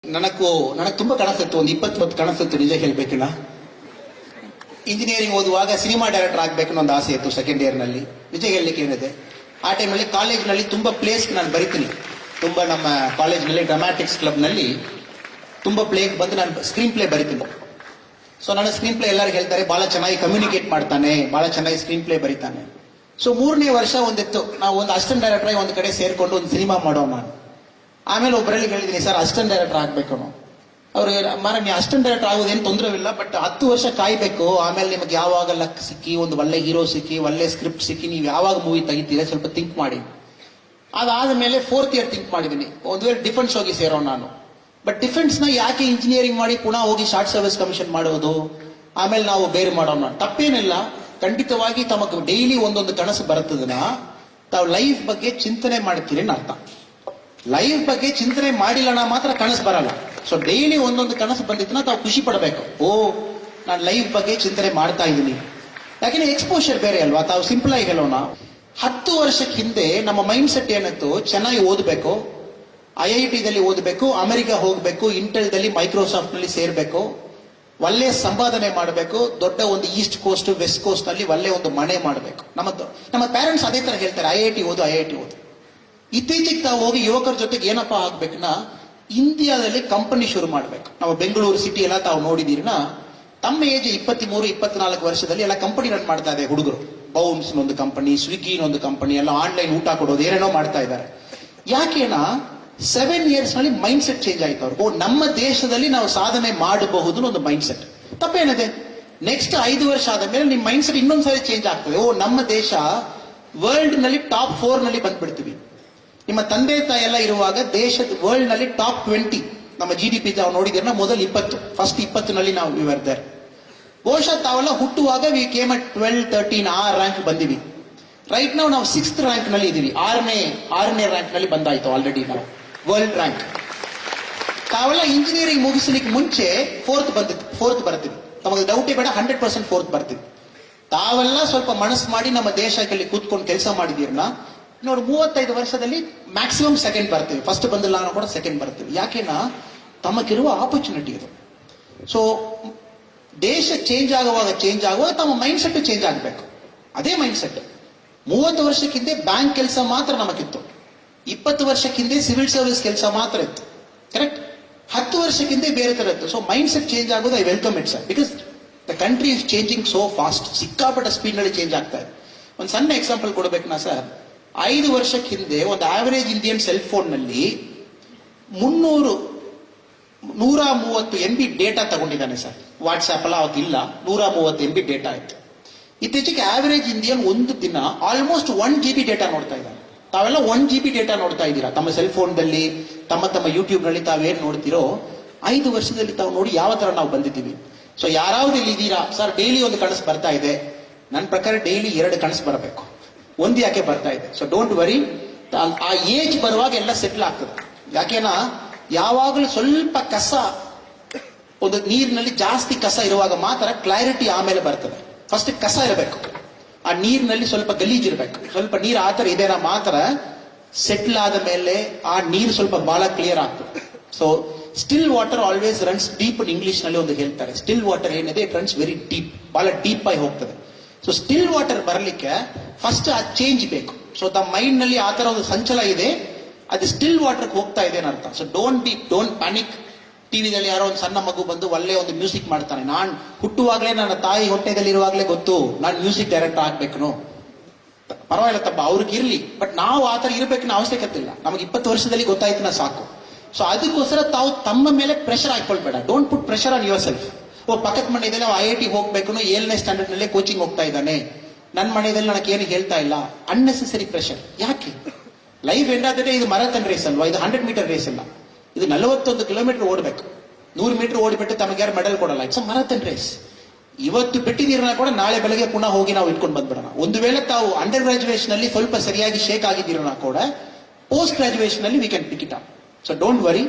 ನನಗೆ ತುಂಬಾ ಕನಸಿತ್ತು, ಒಂದು 20 ಕನಸಿತ್ತು ನಿಜ ಹೇಳ್ಬೇಕಣ್ಣ. ಇಂಜಿನಿಯರಿಂಗ್ ಓದುವಾಗ ಸಿನಿಮಾ ಡೈರೆಕ್ಟರ್ ಆಗ್ಬೇಕು ಒಂದು ಆಸೆ ಇತ್ತು ಸೆಕೆಂಡ್ ಇಯರ್ ನಲ್ಲಿ. ನಿಜ ಹೇಳಲಿಕ್ಕೆ ಏನಿದೆ, ಆ ಟೈಮಲ್ಲಿ ಕಾಲೇಜ್ನಲ್ಲಿ ತುಂಬಾ ಪ್ಲೇಸ್ ನಾನು ಬರಿತೀನಿ. ತುಂಬಾ ನಮ್ಮ ಕಾಲೇಜ್ನಲ್ಲಿ ಡ್ರಾಮ್ಯಾಟಿಕ್ಸ್ ಕ್ಲಬ್ ನಲ್ಲಿ ತುಂಬಾ ಪ್ಲೇ ಬಂದು ನಾನು ಸ್ಕ್ರೀನ್ ಪ್ಲೇ ಬರಿತೀನಿ. ಸೊ ನನ್ನ ಸ್ಕ್ರೀನ್ ಪ್ಲೇ ಎಲ್ಲರೂ ಹೇಳ್ತಾರೆ ಬಹಳ ಚೆನ್ನಾಗಿ ಕಮ್ಯುನಿಕೇಟ್ ಮಾಡ್ತಾನೆ, ಬಹಳ ಚೆನ್ನಾಗಿ ಸ್ಕ್ರೀನ್ ಪ್ಲೇ ಬರಿತಾನೆ. ಸೊ 3ನೇ ವರ್ಷ ಒಂದಿತ್ತು, ನಾವು ಒಂದು ಅಸಿಸ್ಟೆಂಟ್ ಡೈರೆಕ್ಟರ್ ಆಗಿ ಒಂದು ಕಡೆ ಸೇರ್ಕೊಂಡು ಒಂದು ಸಿನಿಮಾ ಮಾಡೋಣ. ಆಮೇಲೆ ಒಬ್ಬರಲ್ಲಿ ಹೇಳಿದ್ದೀನಿ, ಸರ್ ಅಸಿಸ್ಟೆಂಟ್ ಡೈರೆಕ್ಟರ್ ಆಗ್ಬೇಕು. ಅವ್ರು ಮಾರ ನೀವು ಅಸಿಸ್ಟೆಂಟ್ ಡೈರೆಕ್ಟರ್ ಆಗೋದೇನು ತೊಂದರೆವಿಲ್ಲ, ಬಟ್ 10 ವರ್ಷ ಕಾಯ್ಬೇಕು. ಆಮೇಲೆ ನಿಮಗೆ ಯಾವಾಗ ಲಕ್ ಸಿಕ್ಕಿ, ಒಂದು ಒಳ್ಳೆ ಹೀರೋ ಸಿಕ್ಕಿ, ಒಳ್ಳೆ ಸ್ಕ್ರಿಪ್ಟ್ ಸಿಕ್ಕಿ, ನೀವು ಯಾವಾಗ ಮೂವಿ ತೆಗಿತೀರಾ ಸ್ವಲ್ಪ ಥಿಂಕ್ ಮಾಡಿ. ಅದಾದ ಮೇಲೆ 4th ಇಯರ್ ಥಿಂಕ್ ಮಾಡಿದ್ದೀನಿ, ಒಂದು ವೇಳೆ ಡಿಫೆನ್ಸ್ ಹೋಗಿ ಸೇರೋಣ ನಾನು. ಬಟ್ ಡಿಫೆನ್ಸ್ ನ ಯಾಕೆ ಇಂಜಿನಿಯರಿಂಗ್ ಮಾಡಿ ಪುನಃ ಹೋಗಿ ಶಾರ್ಟ್ ಸರ್ವಿಸ್ ಕಮಿಷನ್ ಮಾಡೋದು, ಆಮೇಲೆ ನಾವು ಬೇರೆ ಮಾಡೋಣ. ತಪ್ಪೇನಿಲ್ಲ, ಖಂಡಿತವಾಗಿ ತಮಗೆ ಡೈಲಿ ಒಂದೊಂದು ಕನಸು ಬರ್ತದನ್ನ ತಾವು ಲೈಫ್ ಬಗ್ಗೆ ಚಿಂತನೆ ಮಾಡ್ತೀರಿ ಅಂತ ಅರ್ಥ. ಲೈಫ್ ಬಗ್ಗೆ ಚಿಂತನೆ ಮಾಡಿಲ್ಲಣ ಮಾತ್ರ ಕನಸು ಬರಲ್ಲ. ಸೊ ಡೈಲಿ ಒಂದೊಂದು ಕನಸು ಬಂದಿದ್ದನ್ನ ತಾವು ಖುಷಿ ಪಡಬೇಕು. ಓ, ನಾನು ಲೈಫ್ ಬಗ್ಗೆ ಚಿಂತನೆ ಮಾಡ್ತಾ ಇದ್ದೀನಿ. ಯಾಕೆಂದ್ರೆ ಎಕ್ಸ್ಪೋಷರ್ ಬೇರೆ ಅಲ್ವಾ. ತಾವು ಸಿಂಪಲ್ ಆಗಿ ಹೇಳೋಣ, 10 ವರ್ಷಕ್ಕೆ ಹಿಂದೆ ನಮ್ಮ ಮೈಂಡ್ ಸೆಟ್ ಏನಿತ್ತು, ಚೆನ್ನಾಗಿ ಓದಬೇಕು, IIT ದಲ್ಲಿ ಓದಬೇಕು, ಅಮೆರಿಕ ಹೋಗ್ಬೇಕು, ಇಂಟೆಲ್ ದಲ್ಲಿ ಮೈಕ್ರೋಸಾಫ್ಟ್ ನಲ್ಲಿ ಸೇರ್ಬೇಕು, ಒಳ್ಳೆ ಸಂಪಾದನೆ ಮಾಡಬೇಕು, ದೊಡ್ಡ ಒಂದು ಈಸ್ಟ್ ಕೋಸ್ಟ್ ವೆಸ್ಟ್ ಕೋಸ್ಟ್ ನಲ್ಲಿ ಒಳ್ಳೆ ಒಂದು ಮನೆ ಮಾಡಬೇಕು. ನಮ್ಮ ಪೇರೆಂಟ್ಸ್ ಅದೇ ತರ ಹೇಳ್ತಾರೆ, IIT ಓದು. ಇತ್ತೀಚೆಗೆ ತಾವು ಹೋಗಿ ಯುವಕರ ಜೊತೆಗೆ ಏನಪ್ಪಾ ಆಗ್ಬೇಕನ್ನ, ಇಂಡಿಯಾದಲ್ಲಿ ಕಂಪನಿ ಶುರು ಮಾಡ್ಬೇಕು. ನಾವು ಬೆಂಗಳೂರು ಸಿಟಿ ಎಲ್ಲ ತಾವು ನೋಡಿದೀರಿನ, ತಮ್ಮ ಏಜ್ 23-24 ವರ್ಷದಲ್ಲಿ ಎಲ್ಲ ಕಂಪನಿ ರನ್ ಮಾಡ್ತಾ ಇದೆ ಹುಡುಗರು. ಬೌನ್ಸ್ ಒಂದು ಕಂಪನಿ, ಸ್ವಿಗ್ಗಿ ಒಂದು ಕಂಪನಿ, ಎಲ್ಲ ಆನ್ಲೈನ್ ಊಟ ಕೊಡೋದು, ಏನೇನೋ ಮಾಡ್ತಾ ಇದ್ದಾರೆ. ಯಾಕೆನಾ 7 ಇಯರ್ಸ್ ನಲ್ಲಿ ಮೈಂಡ್ ಸೆಟ್ ಚೇಂಜ್ ಆಯ್ತು ಅವ್ರಿಗೆ. ನಮ್ಮ ದೇಶದಲ್ಲಿ ನಾವು ಸಾಧನೆ ಮಾಡಬಹುದು ಒಂದು ಮೈಂಡ್ ಸೆಟ್. ತಪ್ಪೇನಿದೆ, ನೆಕ್ಸ್ಟ್ 5 ವರ್ಷ ಆದ ಮೇಲೆ ನಿಮ್ಮ ಮೈಂಡ್ ಸೆಟ್ ಇನ್ನೊಂದ್ಸರಿ ಚೇಂಜ್ ಆಗ್ತದೆ. ಓ, ನಮ್ಮ ದೇಶ ವರ್ಲ್ಡ್ ನಲ್ಲಿ ಟಾಪ್ 4 ನಲ್ಲಿ ಬಂದ್ಬಿಡ್ತೀವಿ. ನಿಮ್ಮ ತಂದೆ ತಾಯಿ ಎಲ್ಲ ಇರುವಾಗ ದೇಶದ ವರ್ಲ್ಡ್ ನಲ್ಲಿ ಟಾಪ್ 20 ನಮ್ಮ GDP ತಾವು ನೋಡಿದ್ರೆ ಮೊದಲು 20 ಫಸ್ಟ್ 20 ನಲ್ಲಿ ನಾವು ಇದ್ದಾರೆ. ಬಹುಶಃ ತಾವೆಲ್ಲ ಹುಟ್ಟುವಾಗ ವಿ ಕೇಮ್ ಅಟ್ 12, 13 ಆ ರ್ಯಾಂಕ್ ಬಂದಿವಿ. ರೈಟ್ ನಾವು 6th ರ್ಯಾಂಕ್ ನಲ್ಲಿ ಇದೀವಿ. 6ನೇ ರ್ಯಾಂಕ್ ನಲ್ಲಿ ಬಂದಾಯ್ತು ಆಲ್ರೆಡಿ ನಾವು ವರ್ಲ್ಡ್ ರ್ಯಾಂಕ್. ತಾವೆಲ್ಲ ಇಂಜಿನಿಯರಿಂಗ್ ಮುಗಿಸ್ಲಿಕ್ಕೆ ಮುಂಚೆ 4th ಬರ್ತೀವಿ. ನಮಗೆ ಡೌಟೇ ಬೇಡ, 100% 4th ಬರ್ತೀವಿ. ತಾವೆಲ್ಲ ಸ್ವಲ್ಪ ಮನಸ್ಸು ಮಾಡಿ ನಮ್ಮ ದೇಶದಲ್ಲಿ ಕೂತ್ಕೊಂಡು ಕೆಲಸ ಮಾಡಿದೀರ್ನ ನೋಡಿ 35 ವರ್ಷದಲ್ಲಿ ಮ್ಯಾಕ್ಸಿಮಮ್ 2nd ಬರ್ತೀವಿ. ಫಸ್ಟ್ ಬಂದಿಲ್ಲ ನಾವು ಕೂಡ 2nd ಬರ್ತೀವಿ. ಯಾಕೆನಾ ತಮಗಿರುವ ಆಪರ್ಚುನಿಟಿ ಇದು. ಸೊ ದೇಶ ಚೇಂಜ್ ಆಗುವಾಗ ತಮ್ಮ ಮೈಂಡ್ ಸೆಟ್ ಚೇಂಜ್ ಆಗಬೇಕು. ಅದೇ ಮೈಂಡ್ ಸೆಟ್ 30 ವರ್ಷಕ್ಕಿಂತ ಬ್ಯಾಂಕ್ ಕೆಲಸ ಮಾತ್ರ ನಮಗಿತ್ತು, 20 ವರ್ಷಕ್ಕಿಂತ ಸಿವಿಲ್ ಸರ್ವಿಸ್ ಕೆಲಸ ಮಾತ್ರ ಇತ್ತು. ಕರೆಕ್ಟ್? 10 ವರ್ಷಕ್ಕಿಂತ ಬೇರೆ ತರ ಇತ್ತು. ಸೊ ಮೈಂಡ್ ಸೆಟ್ ಚೇಂಜ್ ಆಗೋದು I welcome it sir, because the country is changing so fast. ಸಿಕ್ಕಾಪಟ್ಟ ಸ್ಪೀಡ್ ನಲ್ಲಿ ಚೇಂಜ್ ಆಗ್ತಾ ಇದೆ. ಒಂದು ಸಣ್ಣ ಎಕ್ಸಾಂಪಲ್ ಕೊಡ್ಬೇಕನಾ ಸರ್, 5 ವರ್ಷಕ್ಕೆ ಹಿಂದೆ ಒಂದು ಆವರೇಜ್ ಇಂಡಿಯನ್ ಸೆಲ್ ಫೋನ್ ನಲ್ಲಿ 130 MB ಡೇಟಾ ತಗೊಂಡಿದ್ದಾನೆ ಸರ್. ವಾಟ್ಸ್ಆಪ್ ಎಲ್ಲ ಅವತ್ತಿಲ್ಲ, 130 MB ಡೇಟಾ ಆಯ್ತು. ಇತ್ತೀಚೆಗೆ ಆವರೇಜ್ ಇಂಡಿಯನ್ ಒಂದು ದಿನ ಆಲ್ಮೋಸ್ಟ್ 1 GB ಡೇಟಾ ನೋಡ್ತಾ ಇದ್ದಾರೆ. ತಾವೆಲ್ಲ 1 GB ಡೇಟಾ ನೋಡ್ತಾ ಇದ್ದೀರಾ ತಮ್ಮ ಸೆಲ್ ಫೋನ್ದಲ್ಲಿ, ತಮ್ಮ ಯೂಟ್ಯೂಬ್ ನಲ್ಲಿ ತಾವೇನ್ ನೋಡ್ತಿರೋ. 5 ವರ್ಷದಲ್ಲಿ ತಾವು ನೋಡಿ ಯಾವ ತರ ನಾವು ಬಂದಿದ್ದೀವಿ. ಸೊ ಯಾರಾவது ಇಲ್ಲಿ ಇದ್ದೀರಾ ಸರ್, ಡೈಲಿ ಒಂದು ಕನಸು ಬರ್ತಾ ಇದೆ. ನನ್ನ ಪ್ರಕಾರ ಡೈಲಿ 2 ಕನಸು ಬರಬೇಕು, ಒಂದು ಯಾಕೆ ಬರ್ತಾ ಇದೆ. ಸೊ ಡೋಂಟ್ ವರಿ, ಆ ಏಜ್ ಬರುವಾಗ ಎಲ್ಲ ಸೆಟ್ಲ್ ಆಗ್ತದೆ. ಯಾಕೆನಾ ಯಾವಾಗಲೂ ಸ್ವಲ್ಪ ಕಸ, ಒಂದು ನೀರಿನಲ್ಲಿ ಜಾಸ್ತಿ ಕಸ ಇರುವಾಗ ಮಾತ್ರ ಕ್ಲಾರಿಟಿ ಆಮೇಲೆ ಬರ್ತದೆ. ಫಸ್ಟ್ ಕಸ ಇರಬೇಕು, ಆ ನೀರಿನಲ್ಲಿ ಸ್ವಲ್ಪ ಗಲೀಜ್ ಇರಬೇಕು, ಸ್ವಲ್ಪ ನೀರು ಆ ತರ ಇದೆನಾ ಮಾತ್ರ ಸೆಟ್ಲ್ ಆದ ಮೇಲೆ ಆ ನೀರು ಸ್ವಲ್ಪ ಬಹಳ ಕ್ಲಿಯರ್ ಆಗ್ತದೆ. So still water always runs deep. English ನಲ್ಲಿ ಒಂದು ಹೇಳ್ತಾರೆ, ಸ್ಟಿಲ್ ವಾಟರ್ ಏನಿದೆ ಇಟ್ ರನ್ಸ್ ವೆರಿ ಡೀಪ್, ಬಹಳ ಡೀಪ್ ಆಗಿ ಹೋಗ್ತದೆ. ಸೊ ಸ್ಟಿಲ್ ವಾಟರ್ ಬರಲಿಕ್ಕೆ ಫಸ್ಟ್ ಆ ಚೇಂಜ್ ಬೇಕು. ಸೊ ತಮ್ಮ ಮೈಂಡ್ ನಲ್ಲಿ ಆ ತರ ಒಂದು ಸಂಚಲ ಇದೆ, ಅದು ಸ್ಟಿಲ್ ವಾಟರ್ ಹೋಗ್ತಾ ಇದೆ ಅರ್ಥ. So don't panic. ಟಿವಿದಲ್ಲಿ ಯಾರೋ ಒಂದು ಸಣ್ಣ ಮಗು ಬಂದು ಒಳ್ಳೆ ಒಂದು ಮ್ಯೂಸಿಕ್ ಮಾಡ್ತಾನೆ. ನಾನು ಹುಟ್ಟುವಾಗಲೇ ನನ್ನ ತಾಯಿ ಹೊಟ್ಟೆದಲ್ಲಿ ಇರುವಾಗಲೇ ಗೊತ್ತು ನಾನು ಮ್ಯೂಸಿಕ್ ಡೈರೆಕ್ಟರ್ ಆಗ್ಬೇಕು. ಪರವಾಗಿಲ್ಲ ತಪ್ಪ, ಅವ್ರಿಗೆ ಇರ್ಲಿ, ಬಟ್ ನಾವು ಆ ತರ ಇರ್ಬೇಕನ್ನ ಅವಶ್ಯಕತೆ ಇಲ್ಲ. ನಮಗೆ 20 ವರ್ಷದಲ್ಲಿ ಗೊತ್ತಾಯ್ತು ನಾ ಸಾಕು. ಸೊ ಅದಕ್ಕೋಸ್ಕರ ತಾವು ತಮ್ಮ ಮೇಲೆ ಪ್ರೆಷರ್ ಹಾಕೊಳ್ಬೇಡ. Don't put pressure on yourself. ಪಕ್ಕದ ಮನೆಯಲ್ಲಿ IIT ಹೋಗ್ಬೇಕು, 7ನೇ ಸ್ಟ್ಯಾಂಡರ್ಡ್ ನಲ್ಲೇ ಕೋಚಿಂಗ್ ಹೋಗ್ತಾ ಇದ್ದಾನೆ, ನನ್ನ ಮನೆಯಲ್ಲಿ ನನಗೆ ಏನು ಹೇಳ್ತಾ ಇಲ್ಲ. ಅನ್ನೆಸೆಸರಿ ಪ್ರೆಷರ್ ಯಾಕೆ? ಲೈಫ್ ಎಂದಾದ್ರೆ ಇದು ಮ್ಯಾರಥಾನ್ ರೇಸ್ ಅಲ್ವಾ, ಇದು 100 ಮೀಟರ್ ರೇಸ್ ಅಲ್ಲ. ಇದು 41 ಕಿಲೋಮೀಟರ್ ಓಡಬೇಕು. 100 ಮೀಟರ್ ಓಡಿಬಿಟ್ಟು ತಮಗೆ ಯಾರು ಮೆಡಲ್ ಕೊಡಲ್ಲ. It's a marathon race. ಇವತ್ತು ಬಿಟ್ಟಿದ್ದೀರನ್ನ ಕೂಡ ನಾಳೆ ಬೆಳಗ್ಗೆ ಪುನಃ ಹೋಗಿ ನಾವು ಇಟ್ಕೊಂಡು ಬಂದ್ಬಿಡೋಣ. ಒಂದು ವೇಳೆ ತಾವು ಅಂಡರ್ ಗ್ರಾಜುಯೇಷನ್ ಅಲ್ಲಿ ಸ್ವಲ್ಪ ಸರಿಯಾಗಿ ಶೇಕ್ ಆಗಿದ್ದೀರನ್ನ ಕೂಡ ಪೋಸ್ಟ್ ಗ್ರಾಜುಯೇಷನ್ ಅಲ್ಲಿ we can pick it up. So don't worry.